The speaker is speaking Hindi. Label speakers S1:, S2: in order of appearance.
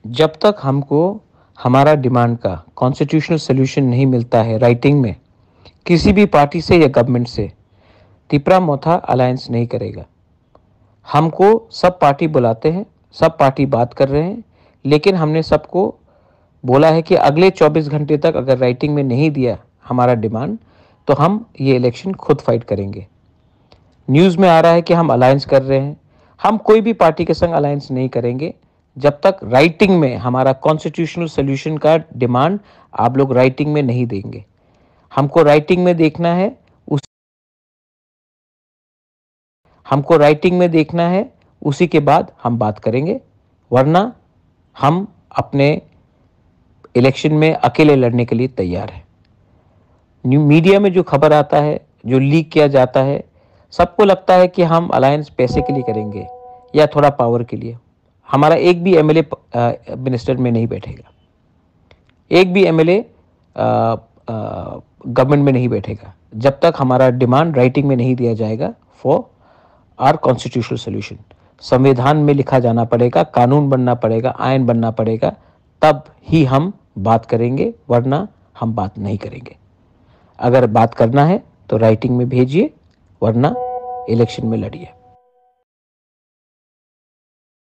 S1: जब तक हमको हमारा डिमांड का कॉन्स्टिट्यूशनल सोल्यूशन नहीं मिलता है राइटिंग में किसी भी पार्टी से या गवर्नमेंट से, तिपरा मोथा अलायंस नहीं करेगा। हमको सब पार्टी बुलाते हैं, सब पार्टी बात कर रहे हैं, लेकिन हमने सबको बोला है कि अगले 24 घंटे तक अगर राइटिंग में नहीं दिया हमारा डिमांड तो हम ये इलेक्शन खुद फाइट करेंगे। न्यूज़ में आ रहा है कि हम अलायंस कर रहे हैं। हम कोई भी पार्टी के संग अलायंस नहीं करेंगे जब तक राइटिंग में हमारा कॉन्स्टिट्यूशनल सोल्यूशन का डिमांड आप लोग राइटिंग में नहीं देंगे। हमको राइटिंग में देखना है, हमको राइटिंग में देखना है, उसी के बाद हम बात करेंगे, वरना हम अपने इलेक्शन में अकेले लड़ने के लिए तैयार हैं। मीडिया में जो खबर आता है, जो लीक किया जाता है, सबको लगता है कि हम अलायंस पैसे के लिए करेंगे या थोड़ा पावर के लिए। हमारा एक भी एमएलए मिनिस्टर में नहीं बैठेगा, एक भी एमएलए गवर्नमेंट में नहीं बैठेगा जब तक हमारा डिमांड राइटिंग में नहीं दिया जाएगा फॉर आवर कॉन्स्टिट्यूशनल सोल्यूशन। संविधान में लिखा जाना पड़ेगा, कानून बनना पड़ेगा, आयन बनना पड़ेगा, तब ही हम बात करेंगे, वरना हम बात नहीं करेंगे। अगर बात करना है तो राइटिंग में भेजिए, वरना इलेक्शन में लड़िए।